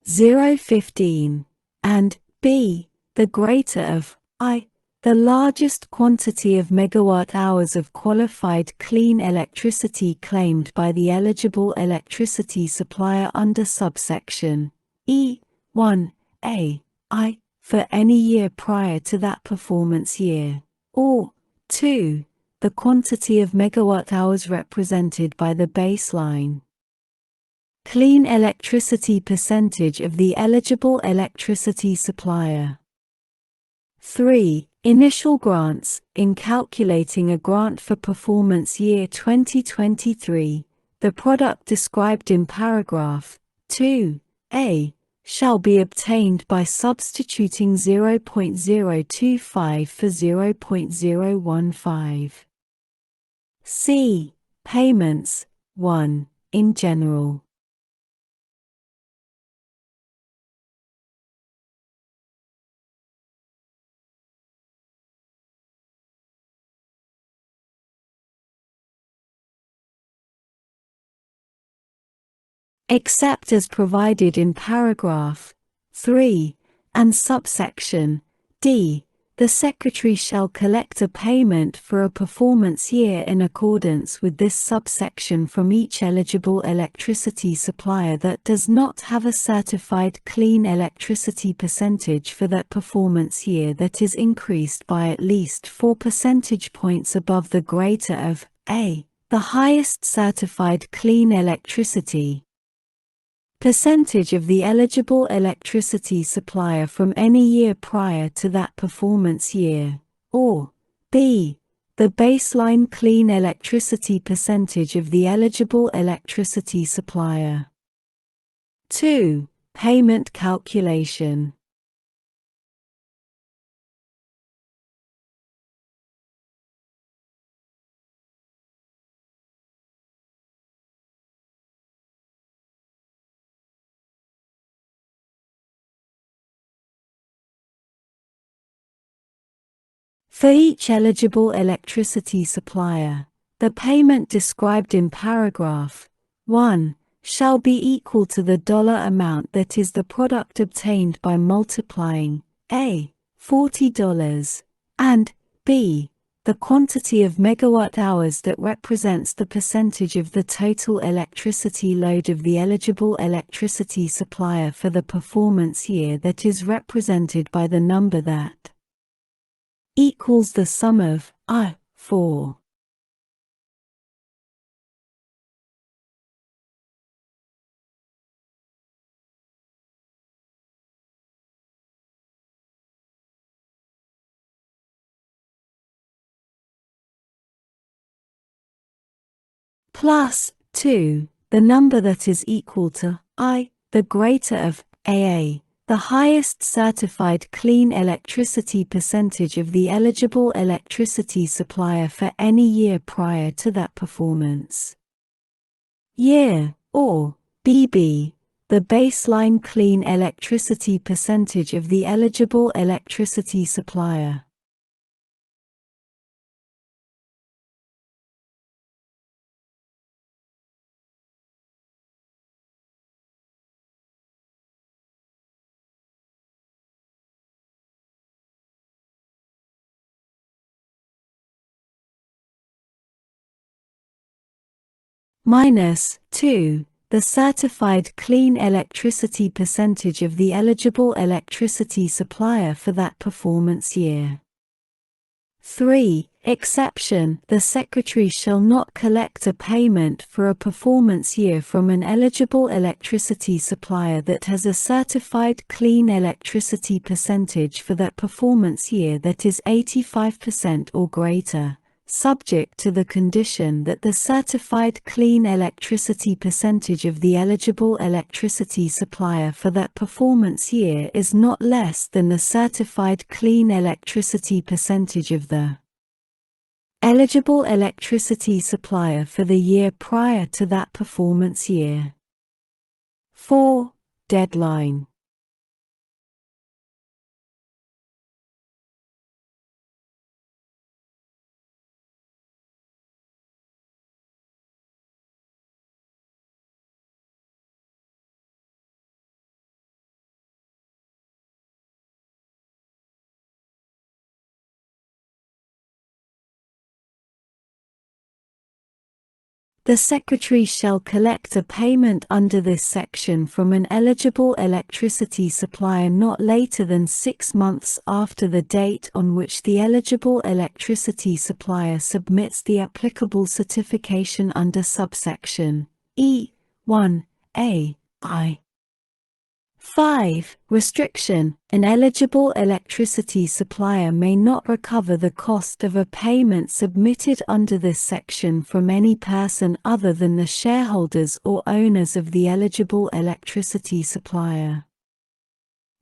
0.15, and b. the greater of I, the largest quantity of megawatt-hours of qualified clean electricity claimed by the eligible electricity supplier under subsection E1a I for any year prior to that performance year, or 2. the quantity of megawatt-hours represented by the baseline clean electricity percentage of the eligible electricity supplier. 3. Initial grants. In calculating a grant for performance year 2023, the product described in paragraph 2a shall be obtained by substituting 0.025 for 0.015. C. Payments. 1. In general. Except as provided in paragraph 3 and subsection D, the Secretary shall collect a payment for a performance year in accordance with this subsection from each eligible electricity supplier that does not have a certified clean electricity percentage for that performance year that is increased by at least 4 percentage points above the greater of A, the highest certified clean electricity percentage of the eligible electricity supplier from any year prior to that performance year, or b. the baseline clean electricity percentage of the eligible electricity supplier. 2. Payment calculation. For each eligible electricity supplier, the payment described in paragraph 1 shall be equal to the dollar amount that is the product obtained by multiplying A. $40 and B. the quantity of megawatt-hours that represents the percentage of the total electricity load of the eligible electricity supplier for the performance year that is represented by the number that equals the sum of I, 4. Plus 2, the number that is equal to I, the greater of AA, the highest certified clean electricity percentage of the eligible electricity supplier for any year prior to that performance year, or BB, the baseline clean electricity percentage of the eligible electricity supplier. Minus 2, the certified clean electricity percentage of the eligible electricity supplier for that performance year. 3. Exception. The Secretary shall not collect a payment for a performance year from an eligible electricity supplier that has a certified clean electricity percentage for that performance year that is 85% or greater, subject to the condition that the certified clean electricity percentage of the eligible electricity supplier for that performance year is not less than the certified clean electricity percentage of the eligible electricity supplier for the year prior to that performance year. 4. Deadline. The Secretary shall collect a payment under this section from an eligible electricity supplier not later than 6 months after the date on which the eligible electricity supplier submits the applicable certification under subsection E(1)(a) I. 5. Restriction. An eligible electricity supplier may not recover the cost of a payment submitted under this section from any person other than the shareholders or owners of the eligible electricity supplier.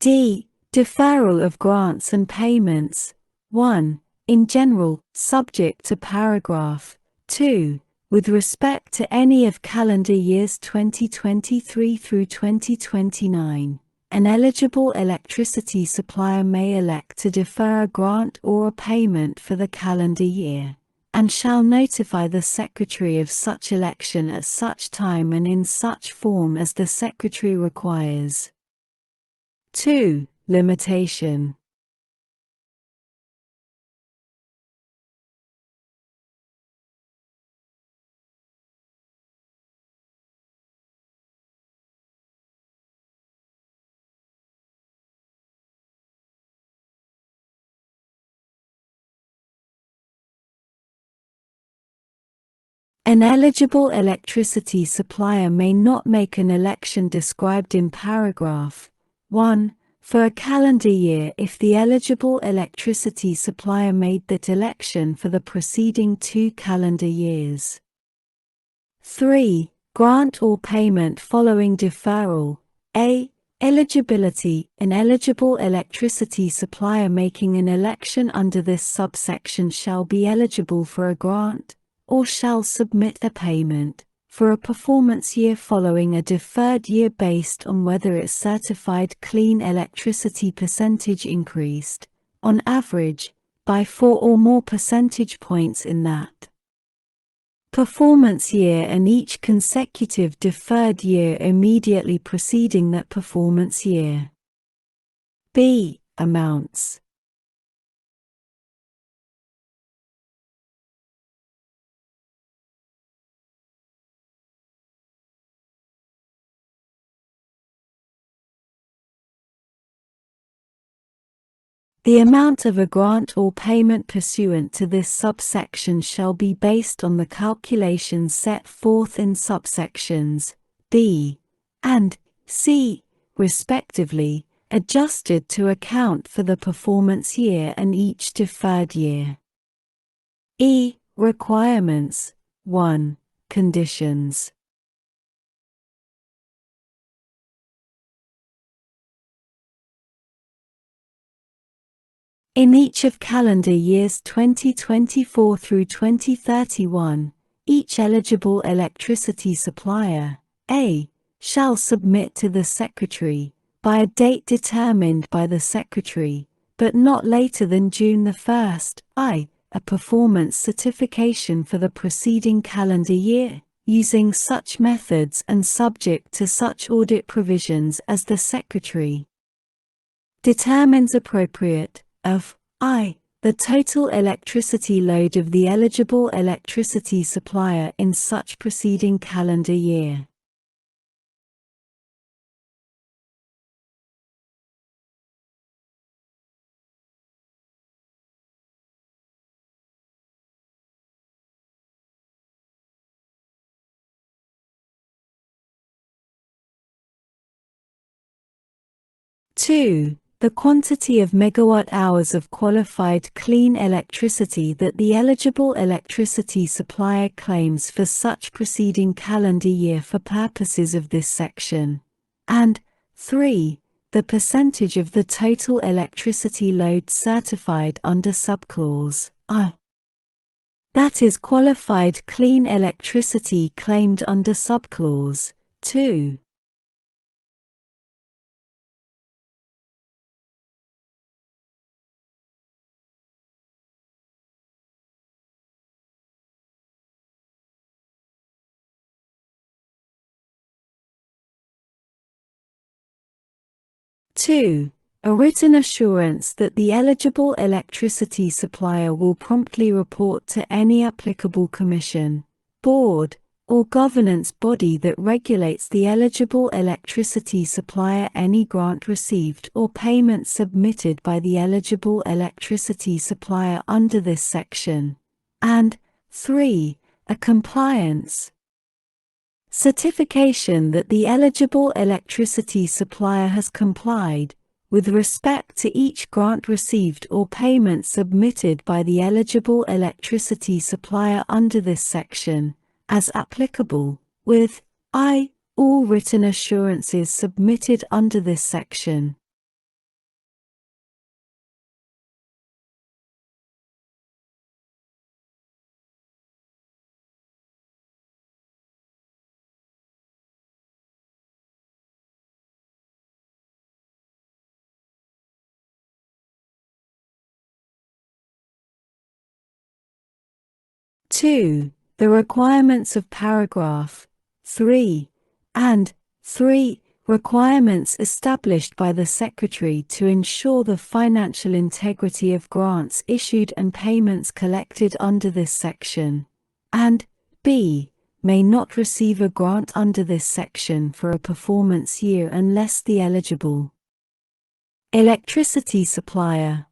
D. Deferral of grants and payments. 1. In general, subject to paragraph 2. With respect to any of calendar years 2023 through 2029, an eligible electricity supplier may elect to defer a grant or a payment for the calendar year, and shall notify the Secretary of such election at such time and in such form as the Secretary requires. 2. Limitation. An eligible electricity supplier may not make an election described in paragraph 1 for a calendar year if the eligible electricity supplier made that election for the preceding 2 calendar years. 3. Grant or payment following deferral. A. Eligibility. An eligible electricity supplier making an election under this subsection shall be eligible for a grant, or shall submit a payment, for a performance year following a deferred year based on whether its certified clean electricity percentage increased, on average, by 4 or more percentage points in that performance year and each consecutive deferred year immediately preceding that performance year. B. Amounts. The amount of a grant or payment pursuant to this subsection shall be based on the calculations set forth in subsections B and C, respectively, adjusted to account for the performance year and each deferred year. E. Requirements. 1. Conditions. In each of calendar years 2024 through 2031, each eligible electricity supplier, A, shall submit to the Secretary, by a date determined by the Secretary, but not later than June 1, I, a performance certification for the preceding calendar year, using such methods and subject to such audit provisions as the Secretary determines appropriate, of I, the total electricity load of the eligible electricity supplier in such preceding calendar year. Two. The quantity of megawatt-hours of qualified clean electricity that the eligible electricity supplier claims for such preceding calendar year for purposes of this section. And 3. The percentage of the total electricity load certified under subclause I. That is qualified clean electricity claimed under subclause 2. Two. A written assurance that the eligible electricity supplier will promptly report to any applicable commission, board, or governance body that regulates the eligible electricity supplier. Any grant received or payment submitted by the eligible electricity supplier under this section. And 3. A compliance certification that the eligible electricity supplier has complied, with respect to each grant received or payment submitted by the eligible electricity supplier under this section, as applicable, with all written assurances submitted under this section. Two, the requirements of paragraph 3 and 3. Requirements established by the Secretary to ensure the financial integrity of grants issued and payments collected under this section. And b. May not receive a grant under this section for a performance year unless the eligible electricity supplier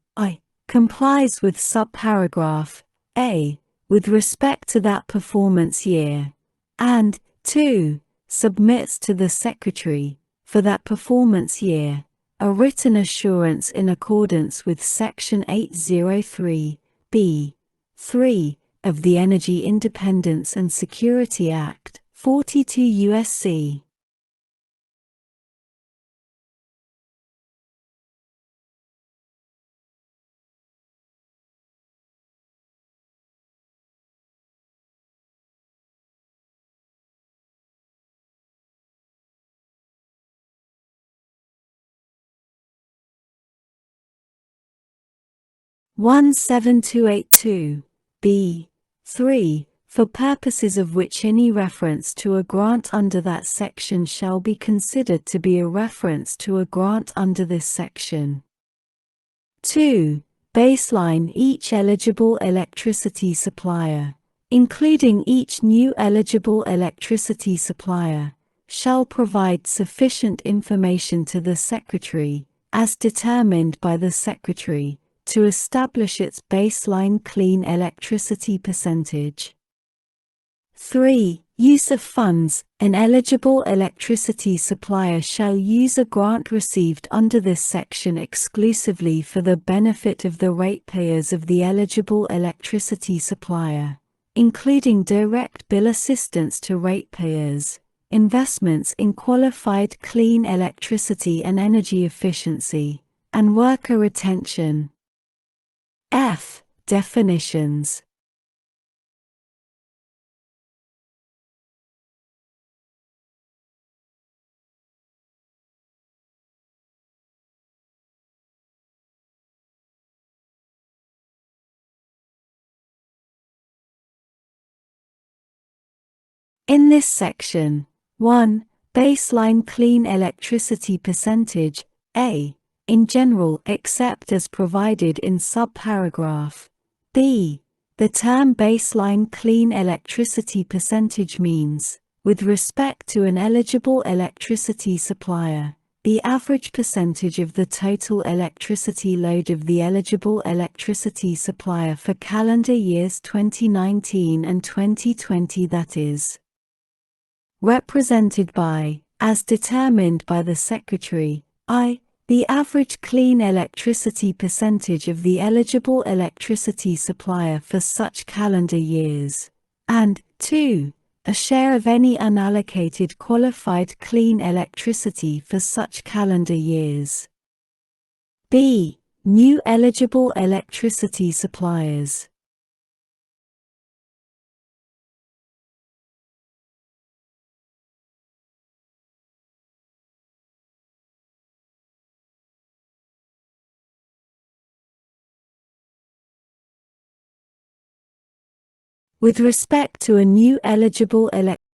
complies with subparagraph a with respect to that performance year, and 2. Submits to the Secretary, for that performance year, a written assurance in accordance with Section 803, b. 3 of the Energy Independence and Security Act, 42 U.S.C. (17282) b. 3. For purposes of which any reference to a grant under that section shall be considered to be a reference to a grant under this section. 2. Baseline each eligible electricity supplier, including each new eligible electricity supplier, shall provide sufficient information to the Secretary, as determined by the Secretary, to establish its baseline clean electricity percentage. 3. Use of funds. An eligible electricity supplier shall use a grant received under this section exclusively for the benefit of the ratepayers of the eligible electricity supplier, including direct bill assistance to ratepayers, investments in qualified clean electricity and energy efficiency, and worker retention. F. Definitions. In this section, 1. Baseline clean electricity percentage, A. In general except as provided in subparagraph b. The term baseline clean electricity percentage means, with respect to an eligible electricity supplier, the average percentage of the total electricity load of the eligible electricity supplier for calendar years 2019 and 2020, that is, represented by, as determined by the Secretary, the average clean electricity percentage of the eligible electricity supplier for such calendar years, and 2. A share of any unallocated qualified clean electricity for such calendar years. b. New eligible electricity suppliers. With respect to a new eligible electricity